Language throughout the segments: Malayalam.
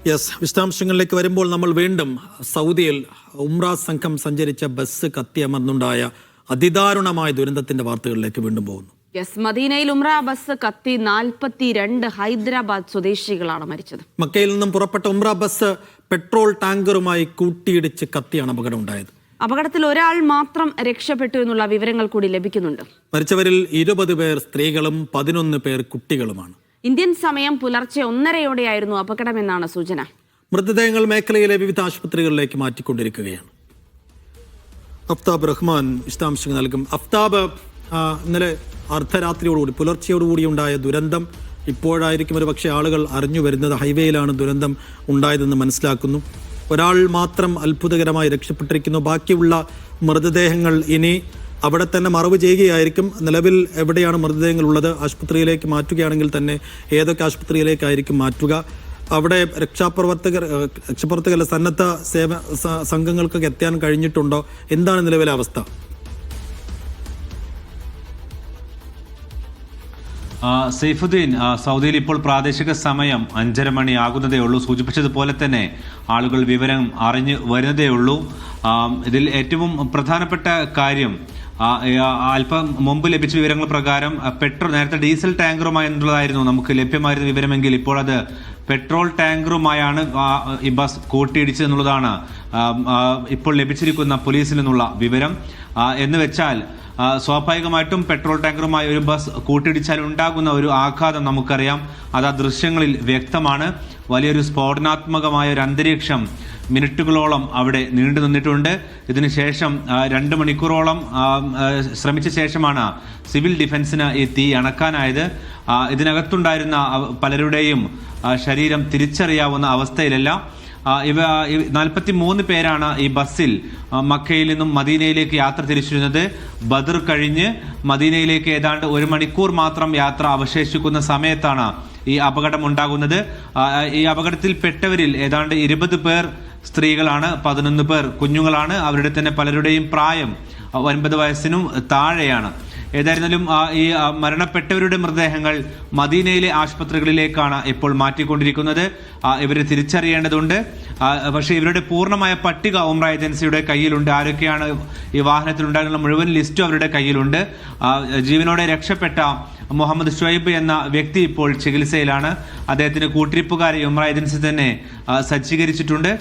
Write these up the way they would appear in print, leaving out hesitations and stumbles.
വിശദാംശങ്ങളിലേക്ക് വരുമ്പോൾ നമ്മൾ വീണ്ടും സൗദിയിൽ ഉംറ സംഘം സഞ്ചരിച്ച ബസ് കത്തിയമർന്നുണ്ടായ അതിദാരുണമായ ദുരന്തത്തിന്റെ വാർത്തകളിലേക്ക് വീണ്ടും പോകുന്നു. മദീനയിൽ ഉംറ ബസ് കത്തി 42 ഹൈദരാബാദ് സ്വദേശികളാണ് മരിച്ചത്. മക്കയിൽ നിന്നും പുറപ്പെട്ട ഉംറ ബസ് പെട്രോൾ ടാങ്കറുമായി കൂട്ടിയിടിച്ച് കത്തിയാണ് അപകടം ഉണ്ടായത്. അപകടത്തിൽ ഒരാൾ മാത്രം രക്ഷപ്പെട്ടു എന്നുള്ള വിവരങ്ങൾ കൂടി ലഭിക്കുന്നുണ്ട്. മരിച്ചവരിൽ 20 പേർ സ്ത്രീകളും 11 പേർ കുട്ടികളുമാണ്. ഇന്ത്യൻ സമയം പുലർച്ചെ 1:30യോടെയായിരുന്നു അപകടമെന്നാണ് സൂചന. മൃതദേഹങ്ങൾ മേഖലയിലെ വിവിധ ആശുപത്രികളിലേക്ക് മാറ്റിക്കൊണ്ടിരിക്കുകയാണ്. അഫ്താബ് റഹ്മാൻ വിശദാംശങ്ങൾ നൽകും. അഫ്താബ്, ഇന്നലെ അർദ്ധരാത്രിയോടുകൂടി പുലർച്ചയോടുകൂടി ഉണ്ടായ ദുരന്തം ഇപ്പോഴായിരിക്കും ഒരു പക്ഷേ ആളുകൾ അറിഞ്ഞു വരുന്നത്. ഹൈവേയിലാണ് ദുരന്തം ഉണ്ടായതെന്ന് മനസ്സിലാക്കുന്നു. ഒരാൾ മാത്രം അത്ഭുതകരമായി രക്ഷപ്പെട്ടിരിക്കുന്നു. ബാക്കിയുള്ള മൃതദേഹങ്ങൾ ഇനി അവിടെ തന്നെ മറവ് ചെയ്യുകയായിരിക്കും. നിലവിൽ എവിടെയാണ് മൃതദേഹങ്ങൾ ഉള്ളത്? ആശുപത്രിയിലേക്ക് മാറ്റുകയാണെങ്കിൽ തന്നെ ഏതൊക്കെ ആശുപത്രിയിലേക്കായിരിക്കും മാറ്റുക? അവിടെ രക്ഷാപ്രവർത്തകരുടെ സന്നദ്ധ സംഘങ്ങൾക്കൊക്കെ എത്താൻ കഴിഞ്ഞിട്ടുണ്ടോ? എന്താണ് നിലവിലെ അവസ്ഥ? സൈഫുദ്ദീൻ, സൗദിയിൽ ഇപ്പോൾ പ്രാദേശിക സമയം 5:30 മണി ആകുന്നതേ ഉള്ളൂ. സൂചിപ്പിച്ചതുപോലെ തന്നെ ആളുകൾ വിവരം അറിഞ്ഞു വരുന്നതേ ഉള്ളൂ. ഇതിൽ ഏറ്റവും പ്രധാനപ്പെട്ട കാര്യം, അല്പം മുമ്പ് ലഭിച്ച വിവരങ്ങൾ പ്രകാരം നേരത്തെ ഡീസൽ ടാങ്കറുമായി എന്നുള്ളതായിരുന്നു നമുക്ക് ലഭ്യമായിരുന്ന വിവരമെങ്കിൽ ഇപ്പോൾ അത് പെട്രോൾ ടാങ്കറുമായാണ് ഈ ബസ് കൂട്ടിയിടിച്ചതെന്നുള്ളതാണ് ഇപ്പോൾ ലഭിച്ചിരിക്കുന്ന പോലീസിൽ നിന്നുള്ള വിവരം. എന്ന് വെച്ചാൽ സ്വാഭാവികമായിട്ടും പെട്രോൾ ടാങ്കറുമായി ഒരു ബസ് കൂട്ടിയിടിച്ചാൽ ഉണ്ടാകുന്ന ഒരു ആഘാതം നമുക്കറിയാം. അത് ആ ദൃശ്യങ്ങളിൽ വ്യക്തമാണ്. വലിയൊരു സ്ഫോടനാത്മകമായ ഒരു അന്തരീക്ഷം മിനിറ്റുകളോളം അവിടെ നീണ്ടു നിന്നിട്ടുണ്ട്. ഇതിനുശേഷം 2 മണിക്കൂറോളം ശ്രമിച്ച ശേഷമാണ് സിവിൽ ഡിഫൻസിന് ഈ തീ അണക്കാനായത്. ഇതിനകത്തുണ്ടായിരുന്ന പലരുടെയും ശരീരം തിരിച്ചറിയാവുന്ന അവസ്ഥയിലല്ല. 43 പേരാണ് ഈ ബസ്സിൽ മക്കയിൽ നിന്നും മദീനയിലേക്ക് യാത്ര തിരിച്ചിരുന്നത്. ബദർ കഴിഞ്ഞ് മദീനയിലേക്ക് ഏതാണ്ട് 1 മണിക്കൂർ മാത്രം യാത്ര അവശേഷിക്കുന്ന സമയത്താണ് ഈ അപകടം ഉണ്ടാകുന്നത്. ഈ അപകടത്തിൽ പെട്ടവരിൽ ഏതാണ്ട് 20 പേർ സ്ത്രീകളാണ്, 11 പേർ കുഞ്ഞുങ്ങളാണ്. അവരുടെ തന്നെ പലരുടെയും പ്രായം 9 വയസ്സിനും താഴെയാണ്. ഏതായിരുന്നാലും ഈ മരണപ്പെട്ടവരുടെ മൃതദേഹങ്ങൾ മദീനയിലെ ആശുപത്രികളിലേക്കാണ് ഇപ്പോൾ മാറ്റിക്കൊണ്ടിരിക്കുന്നത്. ഇവരെ തിരിച്ചറിയേണ്ടതുണ്ട്. പക്ഷേ ഇവരുടെ പൂർണ്ണമായ പട്ടിക ഉംറ ഏജൻസിയുടെ കയ്യിലുണ്ട്. ആരൊക്കെയാണ് ഈ വാഹനത്തിലുണ്ടായിരുന്ന മുഴുവൻ ലിസ്റ്റും അവരുടെ കയ്യിലുണ്ട്. ജീവനോടെ രക്ഷപ്പെട്ട മുഹമ്മദ് ഷുഐബ് എന്ന വ്യക്തി ഇപ്പോൾ ചികിത്സയിലാണ്. അദ്ദേഹത്തിന് കൂട്ടിരിപ്പുകാരെ ഉംറ ഏജൻസി തന്നെ സജ്ജീകരിച്ചിട്ടുണ്ട്.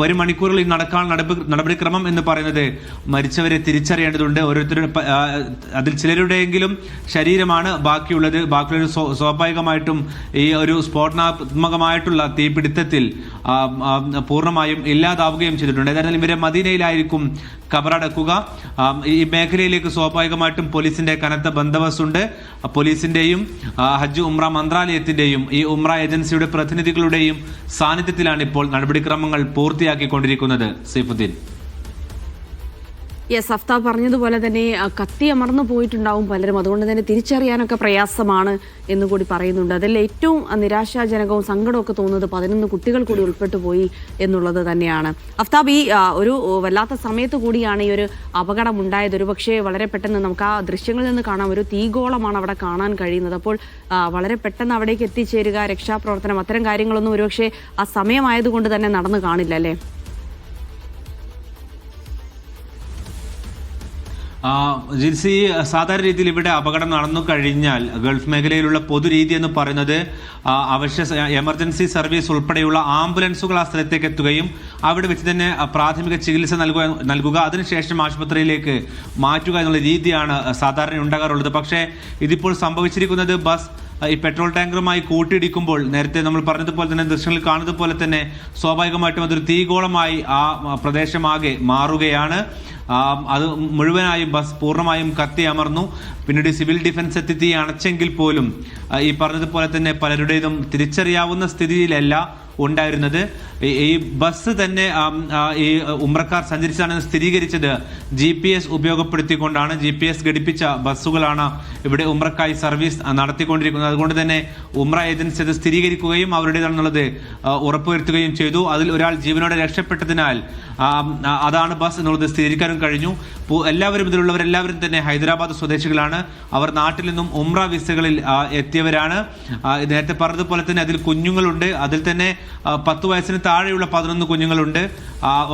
വരും മണിക്കൂറുകളിൽ നടക്കാനുള്ള നടപടിക്രമം എന്ന് പറയുന്നത് മരിച്ചവരെ തിരിച്ചറിയേണ്ടതുണ്ട്. ഓരോരുത്തരുടെ അതിൽ ചിലരുടെയെങ്കിലും ശരീരമാണ് ബാക്കിയുള്ളത്. സ്വാഭാവികമായിട്ടും ഈ ഒരു സ്ഫോടനാത്മകമായിട്ടുള്ള തീപിടുത്തത്തിൽ പൂർണ്ണമായും ഇല്ലാതാവുകയും ചെയ്തിട്ടുണ്ട്. ഏതായാലും ഇവരെ മദീനയിലായിരിക്കും കബറടക്കുക. ഈ മേഖലയിലേക്ക് സ്വാഭാവികമായിട്ടും പോലീസിന്റെ കനത്ത ബന്ദോബസ്തുണ്ട്. പോലീസിന്റെയും ഹജ്ജ് ഉംറ മന്ത്രാലയത്തിന്റെയും ഈ ഉംറ ഏജൻസിയുടെ പ്രതിനിധികളുടെയും സാന്നിധ്യത്തിലാണ് ഇപ്പോൾ നടപടിക്രമങ്ങൾ പൂർത്തിയാക്കിക്കൊണ്ടിരിക്കുന്നത്. സൈഫുദ്ദീൻ. അഫ്താബ് പറഞ്ഞതുപോലെ തന്നെ കത്തിയമർന്നു പോയിട്ടുണ്ടാവും പലരും. അതുകൊണ്ട് തന്നെ തിരിച്ചറിയാനൊക്കെ പ്രയാസമാണ് എന്നുകൂടി പറയുന്നുണ്ട്. അതിൽ ഏറ്റവും നിരാശാജനകവും സങ്കടമൊക്കെ തോന്നുന്നത് 11 കുട്ടികൾ കൂടി ഉൾപ്പെട്ടു പോയി എന്നുള്ളത് തന്നെയാണ്. അഫ്താബ്, ഈ ഒരു വല്ലാത്ത സമയത്ത് കൂടിയാണ് ഈ ഒരു അപകടം ഉണ്ടായത്. ഒരു പക്ഷേ വളരെ പെട്ടെന്ന് നമുക്ക് ആ ദൃശ്യങ്ങളിൽ നിന്ന് കാണാം, ഒരു തീഗോളമാണ് അവിടെ കാണാൻ കഴിയുന്നത്. അപ്പോൾ വളരെ പെട്ടെന്ന് അവിടേക്ക് എത്തിച്ചേരുക, രക്ഷാപ്രവർത്തനം, അത്തരം കാര്യങ്ങളൊന്നും ഒരുപക്ഷെ ആ സമയമായതുകൊണ്ട് തന്നെ നടന്നു കാണില്ല അല്ലേ? ജിൻസി, സാധാരണ രീതിയിൽ ഇവിടെ അപകടം നടന്നു കഴിഞ്ഞാൽ ഗൾഫ് മേഖലയിലുള്ള പൊതുരീതി എന്ന് പറയുന്നത് എമർജൻസി സർവീസ് ഉൾപ്പെടെയുള്ള ആംബുലൻസുകൾ ആ സ്ഥലത്തേക്ക് എത്തുകയും അവിടെ വെച്ച് തന്നെ പ്രാഥമിക ചികിത്സ നൽകുക, അതിനുശേഷം ആശുപത്രിയിലേക്ക് മാറ്റുക എന്നുള്ള രീതിയാണ് സാധാരണ ഉണ്ടാകാറുള്ളത്. പക്ഷേ ഇതിപ്പോൾ സംഭവിച്ചിരിക്കുന്നത് ബസ് ഈ പെട്രോൾ ടാങ്കറുമായി കൂട്ടിയിടിക്കുമ്പോൾ നേരത്തെ നമ്മൾ പറഞ്ഞതുപോലെ തന്നെ ദൃശ്യങ്ങളിൽ കാണുന്നത് പോലെ തന്നെ സ്വാഭാവികമായിട്ടും അതൊരു തീഗോളമായി ആ പ്രദേശമാകെ മാറുകയാണ്. അത് മുഴുവനായും ബസ് പൂർണ്ണമായും കത്തി അമർന്നു. പിന്നീട് സിവിൽ ഡിഫൻസ് എത്തി തീ അണച്ചെങ്കിൽ പോലും ഈ പറഞ്ഞതുപോലെ തന്നെ പലരുടേതും തിരിച്ചറിയാവുന്ന സ്ഥിതിയിലല്ല ഉണ്ടായിരുന്നത്. ഈ ബസ് തന്നെ ഈ ഉംറക്കാർ സഞ്ചരിച്ചാണെന്ന് സ്ഥിരീകരിച്ചത് GPS ഉപയോഗപ്പെടുത്തിക്കൊണ്ടാണ്. GPS ഘടിപ്പിച്ച ബസ്സുകളാണ് ഇവിടെ ഉംറക്കായി സർവീസ് നടത്തിക്കൊണ്ടിരിക്കുന്നത്. അതുകൊണ്ട് തന്നെ ഉംറ ഏജൻസി അത് സ്ഥിരീകരിക്കുകയും അവരുടേതാണെന്നുള്ളത് ഉറപ്പുവരുത്തുകയും ചെയ്തു. അതിൽ ഒരാൾ ജീവനോടെ രക്ഷപ്പെട്ടതിനാൽ അതാണ് ബസ് എന്നുള്ളത് സ്ഥിരീകരിക്കാനും കഴിഞ്ഞു. എല്ലാവരും ഇതിലുള്ളവരെല്ലാവരും തന്നെ ഹൈദരാബാദ് സ്വദേശികളാണ്. അവർ നാട്ടിൽ നിന്നും ഉംറ വിസകളിൽ എത്തിയവരാണ്. നേരത്തെ പറഞ്ഞതുപോലെ തന്നെ അതിൽ കുഞ്ഞുങ്ങളുണ്ട്. അതിൽ തന്നെ 10 വയസ്സിന് താഴെയുള്ള 11 കുഞ്ഞുങ്ങളുണ്ട്.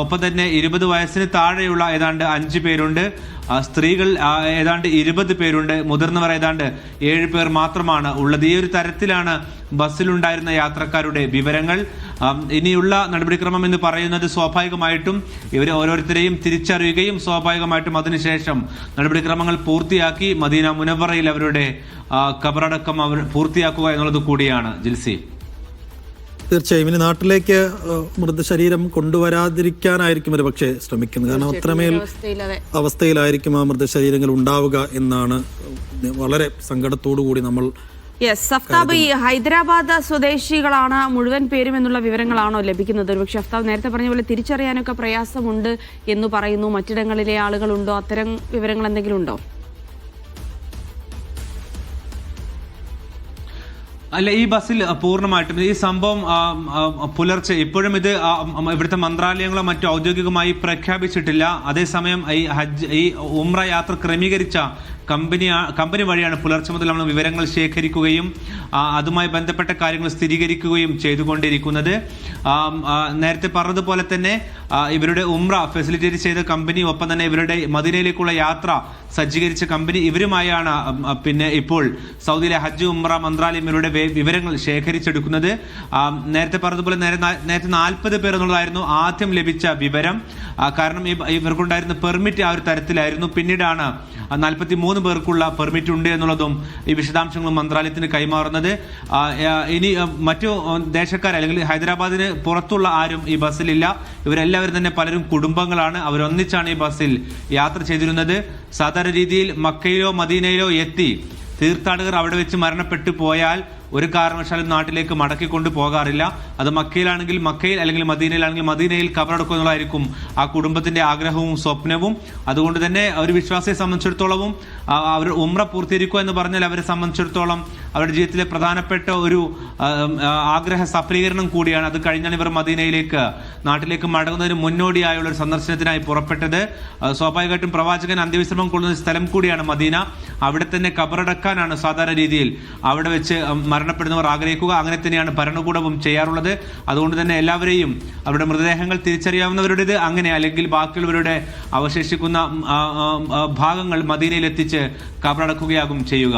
ഒപ്പം തന്നെ 20 വയസ്സിന് താഴെയുള്ള ഏതാണ്ട് 5 പേരുണ്ട്. സ്ത്രീകൾ ഏതാണ്ട് 20 പേരുണ്ട്. മുതിർന്നവർ ഏതാണ്ട് 7 പേർ മാത്രമാണ് ഉള്ളത്. ഈ ഒരു തരത്തിലാണ് ബസ്സിലുണ്ടായിരുന്ന യാത്രക്കാരുടെ വിവരങ്ങൾ. ഇനിയുള്ള നടപടിക്രമം എന്ന് പറയുന്നത് സ്വാഭാവികമായിട്ടും ഇവരെ ഓരോരുത്തരെയും തിരിച്ചറിയുകയും സ്വാഭാവികമായിട്ടും അതിനുശേഷം നടപടിക്രമങ്ങൾ പൂർത്തിയാക്കി മദീന മുനവ്വറയിൽ അവരുടെ ഖബറടക്കം അവർ പൂർത്തിയാക്കുക എന്നുള്ളത് കൂടിയാണ്. ജിൽസി, തീർച്ചയായും ഇനി നാട്ടിലേക്ക് മൃതശരീരം കൊണ്ടുവരാതിരിക്കാനായിരിക്കും ഒരു പക്ഷേ ശ്രമിക്കുന്നത്. കാരണം അത്രമേൽ അവസ്ഥയിലായിരിക്കും ആ മൃതശരീരങ്ങൾ ഉണ്ടാവുക എന്നാണ് വളരെ സങ്കടത്തോടു കൂടി നമ്മൾ. അഫ്താബ്, ഈ ഹൈദരാബാദ് സ്വദേശികളാണ് മുഴുവൻ പേരും എന്നുള്ള വിവരങ്ങളാണോ ലഭിക്കുന്നത്? പക്ഷെ അഫ്താബ് നേരത്തെ പറഞ്ഞ പോലെ തിരിച്ചറിയാനൊക്കെ പ്രയാസമുണ്ട് എന്ന് പറയുന്നു. മറ്റിടങ്ങളിലെ ആളുകളുണ്ടോ? അത്തരം വിവരങ്ങൾ എന്തെങ്കിലും ഉണ്ടോ? അല്ല, ഈ ബസ്സിൽ പൂർണ്ണമായിട്ടും ഈ സംഭവം പുലർച്ചെ ഇപ്പോഴും ഇത് ഇവിടുത്തെ മന്ത്രാലയങ്ങളോ മറ്റോ ഔദ്യോഗികമായി പ്രഖ്യാപിച്ചിട്ടില്ല. അതേസമയം ഈ ഉംറ യാത്ര ക്രമീകരിച്ച കമ്പനി വഴിയാണ് പുലർച്ചെ മുതൽ നമ്മൾ വിവരങ്ങൾ ശേഖരിക്കുകയും അതുമായി ബന്ധപ്പെട്ട കാര്യങ്ങൾ സ്ഥിരീകരിക്കുകയും ചെയ്തുകൊണ്ടിരിക്കുന്നത്. നേരത്തെ പറഞ്ഞതുപോലെ തന്നെ ഇവരുടെ ഉംറ ഫെസിലിറ്റേറ്റ് ചെയ്ത കമ്പനി, ഒപ്പം തന്നെ ഇവരുടെ മദീനയിലേക്കുള്ള യാത്ര സജ്ജീകരിച്ച കമ്പനി, ഇവരുമായാണ് പിന്നെ ഇപ്പോൾ സൗദിയിലെ ഹജ്ജ് ഉംറ മന്ത്രാലയം ഇവരുടെ വിവരങ്ങൾ ശേഖരിച്ചെടുക്കുന്നത്. നേരത്തെ പറഞ്ഞതുപോലെ നേരത്തെ 40 പേർ എന്നുള്ളതായിരുന്നു ആദ്യം ലഭിച്ച വിവരം. കാരണം ഇവർക്കുണ്ടായിരുന്ന പെർമിറ്റ് ആ ഒരു തരത്തിലായിരുന്നു. പിന്നീടാണ് 43 പേർക്കുള്ള പെർമിറ്റ് ഉണ്ട് എന്നുള്ളതും ഈ വിശദാംശങ്ങളും മന്ത്രാലയത്തിന് കൈമാറുന്നത്. ഇനി മറ്റു ദേശക്കാർ അല്ലെങ്കിൽ ഹൈദരാബാദിന് പുറത്തുള്ള ആരും ഈ ബസ്സിലില്ല. ഇവരെല്ലാവരും തന്നെ പലരും കുടുംബങ്ങളാണ്. അവരൊന്നിച്ചാണ് ഈ ബസ്സിൽ യാത്ര ചെയ്തിരുന്നത്. സാധാരണ രീതിയിൽ മക്കയിലോ മദീനയിലോ എത്തി തീർത്ഥാടകർ അവിടെ വെച്ച് മരണപ്പെട്ടു പോയാൽ ഒരു കാരണവശാലും നാട്ടിലേക്ക് മടക്കിക്കൊണ്ട് പോകാറില്ല. അത് മക്കയിലാണെങ്കിൽ മക്കയിൽ, അല്ലെങ്കിൽ മദീനയിലാണെങ്കിൽ മദീനയിൽ ഖബറടക്കുക എന്നുള്ളതായിരിക്കും ആ കുടുംബത്തിന്റെ ആഗ്രഹവും സ്വപ്നവും. അതുകൊണ്ട് തന്നെ ഒരു വിശ്വാസിയെ സംബന്ധിച്ചിടത്തോളവും അവർ ഉംറ പൂർത്തീകരിക്കുക എന്ന് പറഞ്ഞാൽ അവരെ സംബന്ധിച്ചിടത്തോളം അവരുടെ ജീവിതത്തിലെ പ്രധാനപ്പെട്ട ഒരു ആഗ്രഹ സഫലീകരണം കൂടിയാണ്. അത് കഴിഞ്ഞാൽ ഇവർ മദീനയിലേക്ക് നാട്ടിലേക്ക് മടങ്ങുന്നതിന് മുന്നോടിയായുള്ള ഒരു സന്ദർശനത്തിനായി പുറപ്പെട്ടത്. സ്വാഭാവികമായിട്ടും പ്രവാചകൻ അന്ത്യവിശ്രമം കൊള്ളുന്ന സ്ഥലം കൂടിയാണ് മദീന. അവിടെ തന്നെ ഖബറടക്കാനാണ് സാധാരണ രീതിയിൽ അവിടെ വെച്ച് മരണപ്പെടുന്നവർ ആഗ്രഹിക്കുക. അങ്ങനെ തന്നെയാണ് ഭരണകൂടവും ചെയ്യാറുള്ളത്. അതുകൊണ്ട് തന്നെ എല്ലാവരെയും അവരുടെ മൃതദേഹങ്ങൾ തിരിച്ചറിയാവുന്നവരുടേത് അങ്ങനെ, അല്ലെങ്കിൽ ബാക്കിയുള്ളവരുടെ അവശേഷിക്കുന്ന ഭാഗങ്ങൾ മദീനയിൽ എത്തിച്ച് ഖബറടക്കുകയാകും ചെയ്യുക.